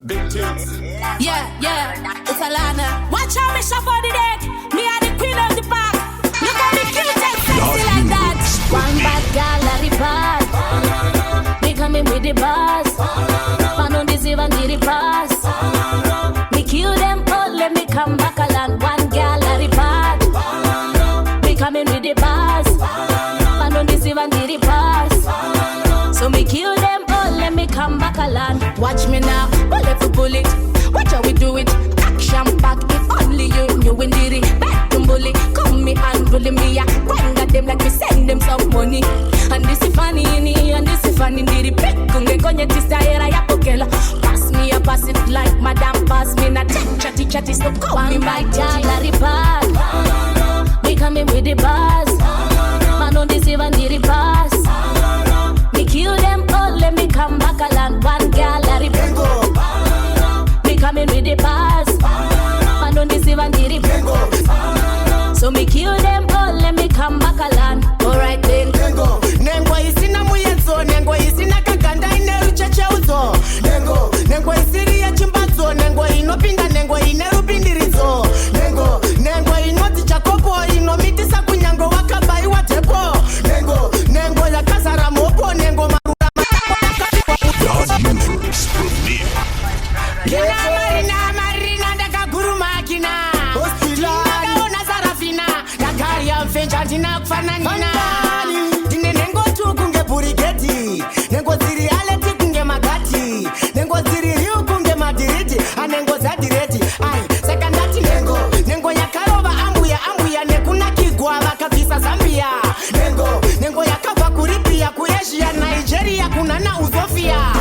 Yeah, it's Alana. Watch how me shuffle the deck. Me are the queen of the pack. Look at me cute and sexy like that. One bad girl at the pad. Me coming with the bars. Man on this even get the pass. Me kill them all, let me come back along. One girl at the pad. Me coming with the bars. Man on this even get the pass. So me kill them all, let me come back along. Watch me now, bullet for bullet. Watch how we do it. Action back, if only you knew when did it. Back to bully, come me and bully me. I wang at them like we send them some money. And this is funny in here, and this is funny in the pick. Kunge konye tista era ya pokela. Pass me a pass it like madam pass me. Na chatty chatty so call me my child. Larry Pad, me coming with the bars. Man on this even did it pass. Me kill them all, let me come back along. One girl Larry Pad. Me coming with the bars. Man on this even did it. So me kill them all, let me come back along. Alright then. Nengo isina muyenzo, nengo isina kaganda ineru checheuzo. Nengo isiri ya chimbazo, nengo inopinda, nengo ineru pindirizo. Nengo inoti chakopo, inomitisa kunyango wakabai watepo. Nengo ya kasara mopo, nengo marura Marina daga guru makina. Hospilani ona sarafina. Dagari ya mfenjantina kufananina. Dine nengo tu kunge burigeti. Nengo ziri aleti kunge magati. Nengo ziri riu kunge madiriti. Anengo zadireti. Sekandati nengo ya karova ambuya nekuna kigwa makavisa Zambia. Nengo ya kava kuripia kuyeshia Nigeria kunana uzofia.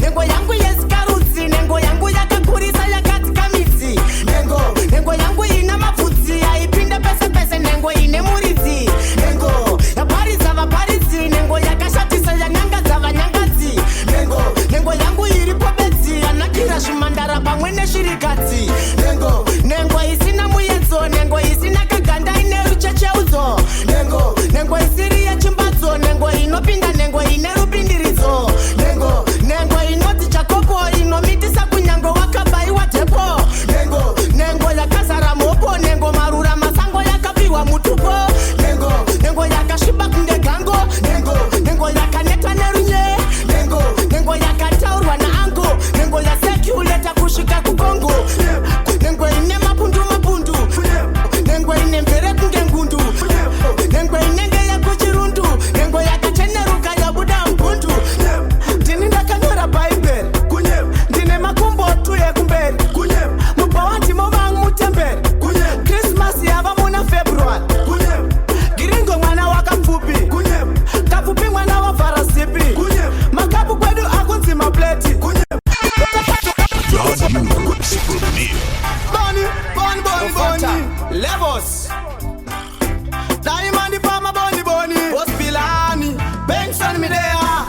Nengo yangu yeskaruzi. Nengo yangu yakakurisa yakatika mitzi. Nengo yangu ina mafutzi. Aipinde pese nengo ine murizi. Nengo ya pariza va parizi. Nengo yakashatisa ya nyanga za vanyangazi. Nengo yangu iripo bezi. Anakira shumandara pamwene shirikati. Nengo isina muyenzo. Nengo isina kaganda ineru checheuzo. Nengo isiri ya chimbazo. Nengo inopinda, nengo ineru pindirizo. Nengo inoti chakopo, inomitisa kunyango wakabai watepo. Nengo ya kasara mopo, nengo marura masango yakapiwa mutupo. Nengo yakashiba kunde gango. Nengo yakaneta nerunye. Nengo yakataurwa na ango. Nengo ya sekuleta kushika kukongo. Nengo ine mapundu. Nengo ine mbere kunge ngundu. Nengo inenge ya kuchirundu. Nengo yakacheneruka ya buda mpundu. Dini ndakanyora Bible. Dine makumbo tuye kumberi. Mubawanti movangu mutemberi. Christmas yava muna February. Giringo mwana waka mfupi. Kafupi mwana wa farasipi. Makabu kwedu akunzi mapleti. Bonnie. Levels. Diamond Palma Bonnie. Hospilani. Benson Midea.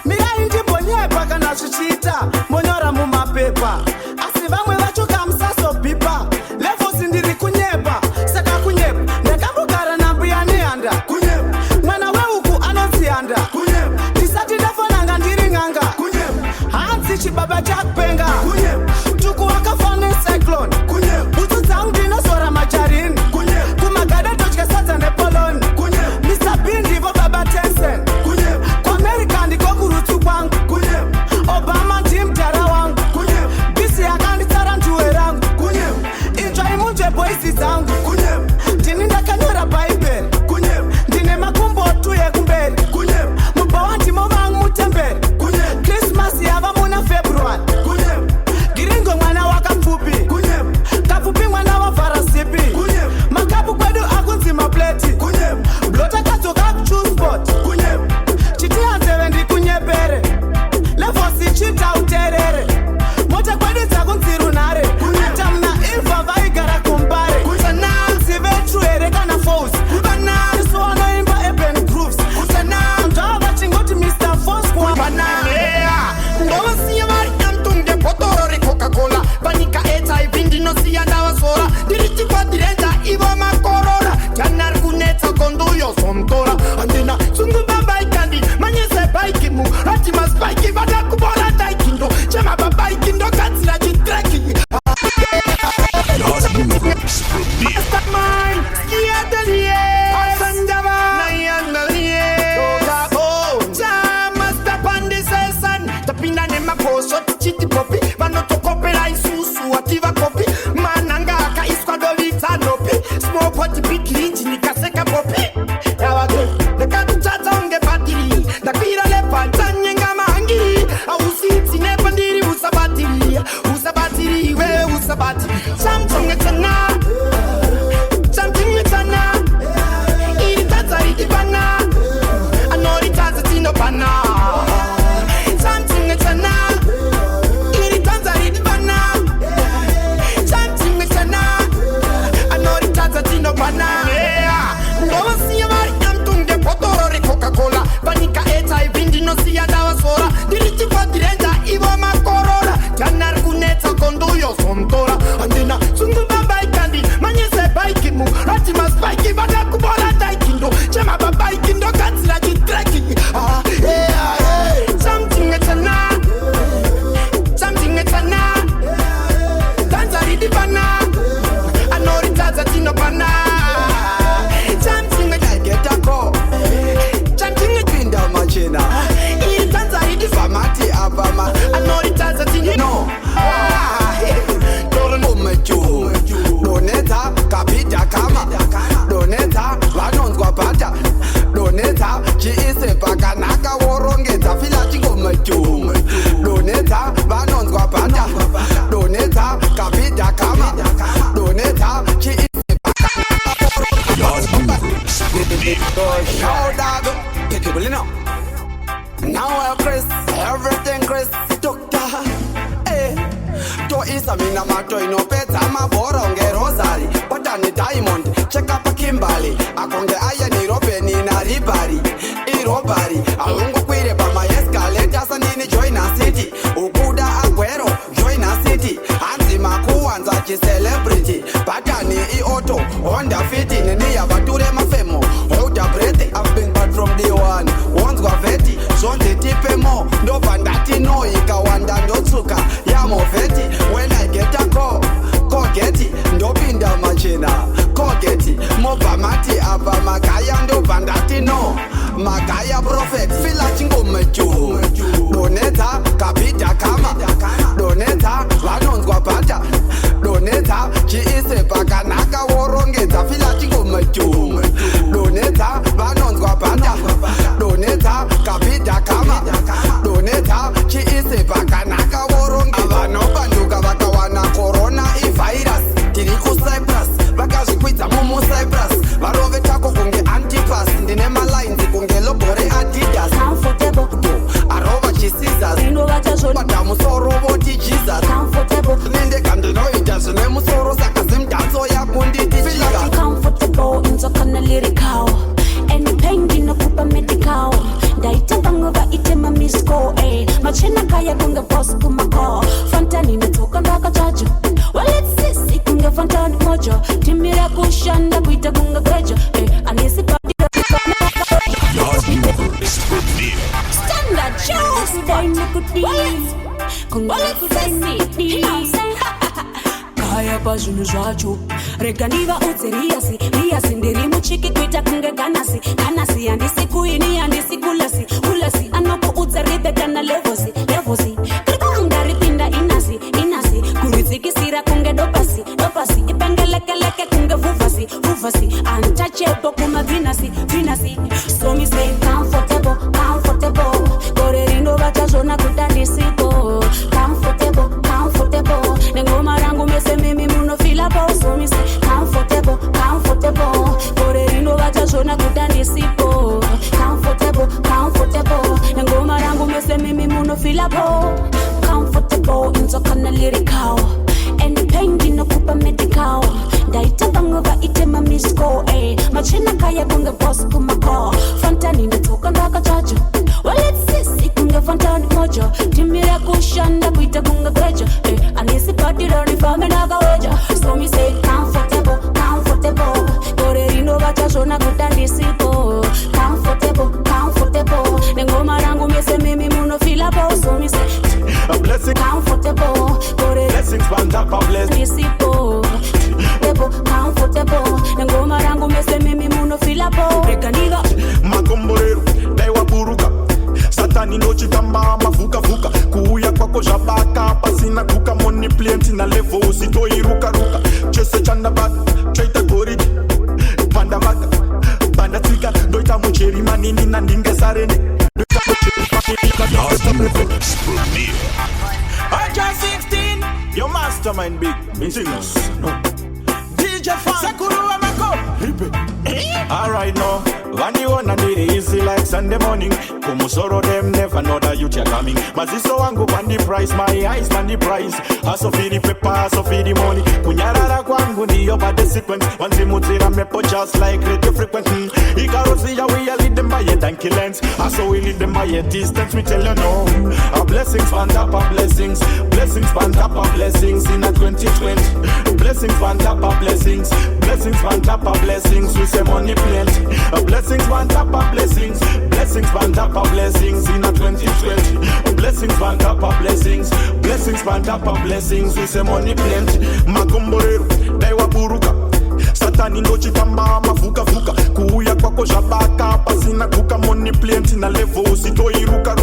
Mira inji bonye paka na chuchita. Monyora muma pepa. Asivamwe wachuka msaso pipa. Levels indiri kunyepa. Saka kunyepa. Nekabu kara na buyani anda. Mwana we uku anonsi anda. Tisati dafonanga ndiri nganga. Hansi chibaba chakpenga. Tuku wakafane cyclone. Utu zangu dinosora macharini. Kumagada tochke sata nepoloni. Mr. Bindi vo baba Tencent. Kwa Amerika ndiko kurutu kwangu. Obama team tara wangu. Bisi akandi tara njuwe rangu. Enjoy munje boisi zangu. Dini ndakanyora Bible. Dine makumbo tuye kumberi. Mubawanti movangu mutemberi. Christmas yava muna February. Giringo mwana waka mfupi. Kafupi mwana wa farasi. Kosho tichiti popi vanotokopera isusu ativa kopi mananga akaiswa dovita nopi small pot big rich nikaseka popi yawake ndakatutata unge batiri ndakwira lepanta nyenga mangi ausiti nepandiri usabatiri we usabatiri something etana iri tata idibana anori tata tino bana something etana iri tata idibana something etana anori tata tino bana ndowa siya mari amtunge potoro Coca-Cola panika HIV ndino siya dawa sora dirichi kwa direnda iwa makorora janar kuneta konduyo somtora andina sungu baba ikandi manyese baiki mu ati mas baiki bada kubola daikindo chema baba ikindo katsira jitreki something etana tanzari di bana anori taza tino bana something getako something etwinda machena iri tanzari di famati abama anori taza tino doneta kapita kama doneta vanonzwa bhata doneta chiise pakanaka worongedza fila chingomaju doneta vanonzwa bhata doneta kapita kama doneta chiise now Chris everything Chris doctor to isa mina mato inopedza mabhora unge rosary patani diamond cheka pa Kimberley akonge aya ni robeni na ribari irobari aungokwire pa escalator sandini joiner city ukuda agwero joiner city hanzi makuwanza chi celebrity patani iauto Honda Fit ni ya bature mafemo hold a breath I've been bad from day one once kwa veti zonde tipe mo ndo bandati no ikawanda ndo tsuka ya moveti when I get a call kogeti ndopinda machena kogeti mobamati apa makaya ndo bandati no makaya prophet fila chingomeju doneta kapita kama doneta vanonzwa bhata doneta chiise pakanaka worongedza fila chingomeju doneta vanonzwa bhata doneta kapita kama doneta chiise pakanaka worongedza vanobanduka vakawana corona ivirus tiri kucyprus vakazvikwidza mumucyprus varove tako kunge antipas ndine malines kunge logore adidas arova chisizas padamusoro voti jesus nendeka ndinoita zvine musoro saka zimdanzo yakunditi machena kaya kunge boss kumako fantani netoka ndaka chacho waletsisi kunge fantani mojo timira kushanda kuita kunge kwejo anisi party standard shows time kudi kunge kudi kaya pazvinhu zvacho rega ndiva udzeriasi riasi ndiri muchiki kuita kunge ganasi handisi kuini handisi kulasi anokuudza rebeka nalevosi krikangaripinda inasi kuritsikisira kunge dopasi ipengelekeleke kunge vuvasi untouchable kumavinasi so me say comfortable gore rinovata zvona kudandisipo comfortable nengoma rangu mese mimi munofilapo so me say comfortable gore rinovata zvona kudandisipo comfortable nengoma rangu mese mimi munofilapo comfortable inzokana lyrical and pain dinokupa medical ndaita vamwe vaite mamisco machena kaya kunge boss kumako fantani ndatoka ndaka chacho waletsisi kunge fantani mojo timira kushanda kuita kunge kwejo anisi patironi fame nakaweja so me say comfortable gore rinovata zvona kudandisipo comfortable nengoma rangu mese mimi munofilapo so me say a blessing comfortable gore blessings on top of blessings comfortable nengoma rangu mese mimi munofilapo rekaniga makomborero daiwa buruka satani nochitamba mavuka kuuya kwa kwako jabaka pasina kuka money plenty na level usitoi ruka chese chanda bad traita gori panda maka banda tika doita mucheri manini na ndinga sarene doita mucheri manini Archer 16 your mastermind big business DJ Fan Sakuru Amako alright now when you wanna need it easy like Sunday morning kumusoro them never know that you are coming maziso wangu on the price my eyes on the price aso for the paper aso for the money kunyarara kwangu ndiyo bad sequence wanzi mutira mepo just like radio frequency ikarosi ya we lead them by a donkey lens aso we lead them by a distance me tell you no our blessings on top of blessings blessings on top of blessings in a 2020 blessings on top of blessings blessings on top of blessings we say money plenty blessings on top of blessings blessings on top of blessings in a 2020 blessings on top of blessings blessings on top of blessings we say money plenty makomborero daiwa buruka satani ndo chitamba mafuka kuuya kwako jabaka pasina kuka money plenty na level usitoi ruka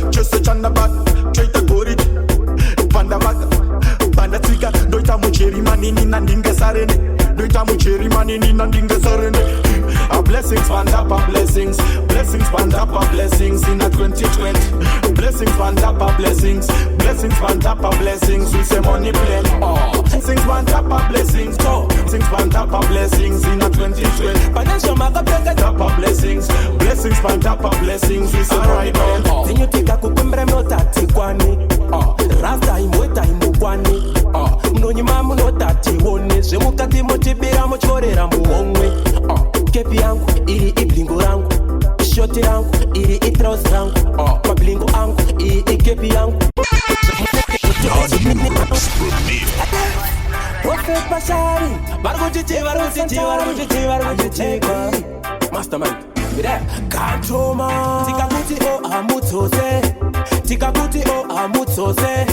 chese chanda bad traita gori panda maka banda tika doita mucheri manini na ndinga sarene doita mucheri manini na ndinga sarene our blessings on top of blessings blessings on top of blessings in a 2020 blessings on top of blessings blessings on top of blessings we say money plenty blessings on top of blessings blessings on top of blessings in a 2020 financial maka top of blessings blessings on top of blessings we say right now Tinyotika kukumbre motati kwani Rasta imweta imukwani Mnonyima munotati wone Zemukati motibira mochorera muongwe Kepi yangu iri iblingo rangu Shoti yangu iri itraus rangu Mablingo yangu iri kepi yangu Prophet Bashari Bargujiti Mastermind Kantoma Tikakuti o amutose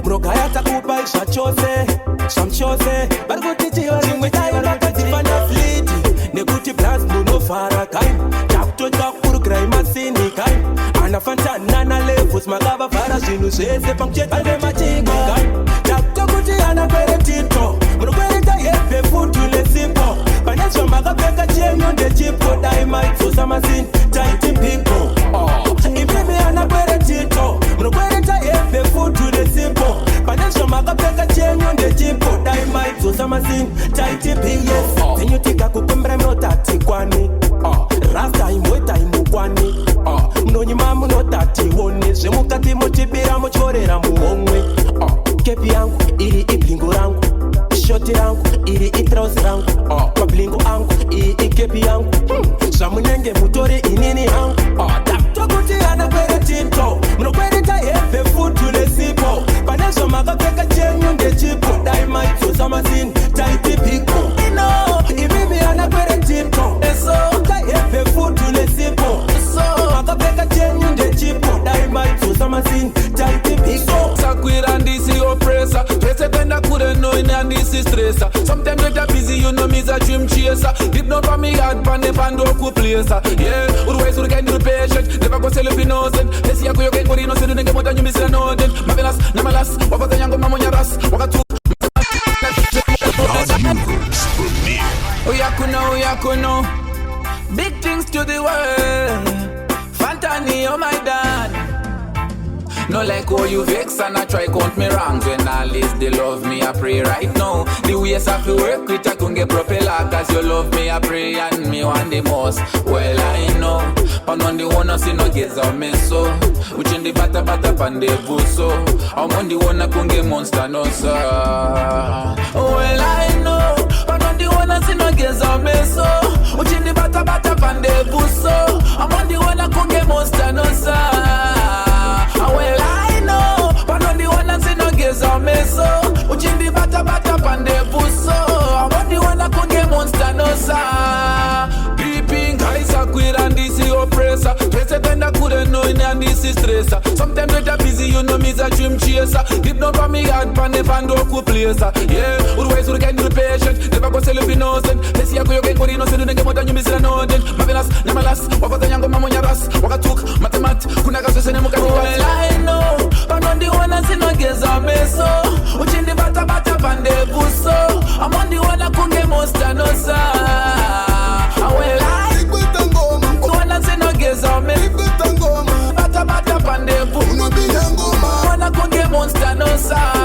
Mrogaya takupa isha chose Shamchose Bargutiti warimwetai Nakatifanya fliti Nekuti plans muno fara kain Takto takuru grai masini kain Anafanta nana levus Magaba fara shinu shese Pangcheta de machinga kain Takto kuti anakwere tito Mrogereta yepe futu le simpo Panesho magabeka chenyo nde chipo Daimai sosa mazin Taiti piko Ibebe anakwere tito Mrogereta yepe futu le simpo Panesho magabeka chenyo nde chipo Daimai sosa mazin Taiti piko Tinyotika kukumbre motati kwani Rasta imweta imukwani Mnonyima munotati wone Zemukati mochibira mochorera muongwe Kepi yangu iri iblingo rangu Shoti yangu iri itraus rangu Mablingo yangu iri kepi yangu Samunenge mutori inini yangu Taptokuti anakwere tito Mnokwerita yepe futu le sipo Paneso magapeka chenyu nge chipo Daima ito samazin taiti piko Imimi anakwere tito Ka yepe futu le sipo Magapeka chenyu nge chipo Daima ito samazin taiti piko Sakwira ndisi oppressor President I couldn't know in and this is stressor Sometimes get busy you know me's a dream chaser Deep down for me heart pan the pandoku placer Yeah, otherwise you can't do patient Never go sell if innocent Let's see how you get body no say you get more than you miss a nothing Marvelous, namalas, wapata yango mamonya ras Wakatu Oyakuno Big things to the world Fantani, oh my dad No like how you vex and I try count me wrongs when I list they love me I pray right now The ways I feel work with I couldn't get propeller Cause you love me I pray and me want the most Well I know And on the one I see no gaze on me so Which in the bata pan the buso I'm on the one I couldn't get monster no sir Well I know And on the one I see no gaze on me so Which in the bata pan the buso I'm on the one I couldn't get monster no sir well, I know, but on the one that say no gaze on me so Uchimbi bata pan the buso I'm the one that could get monster no sir Peeping guys are queer and this is oppressor President I couldn't know in and this is stressor Sometimes when you're busy you know me's a dream chaser Deep down for me heart pan the pandoku placer Yeah, otherwise you can't do patient Never go sell if innocent Let's see how you get body no say you don't get more than you miss a nothing Marvelous, namalas, wapata yango mamonya ras Wakatuk, matemat, kunaka sese nemu kati Well I know, but on the one I see no side.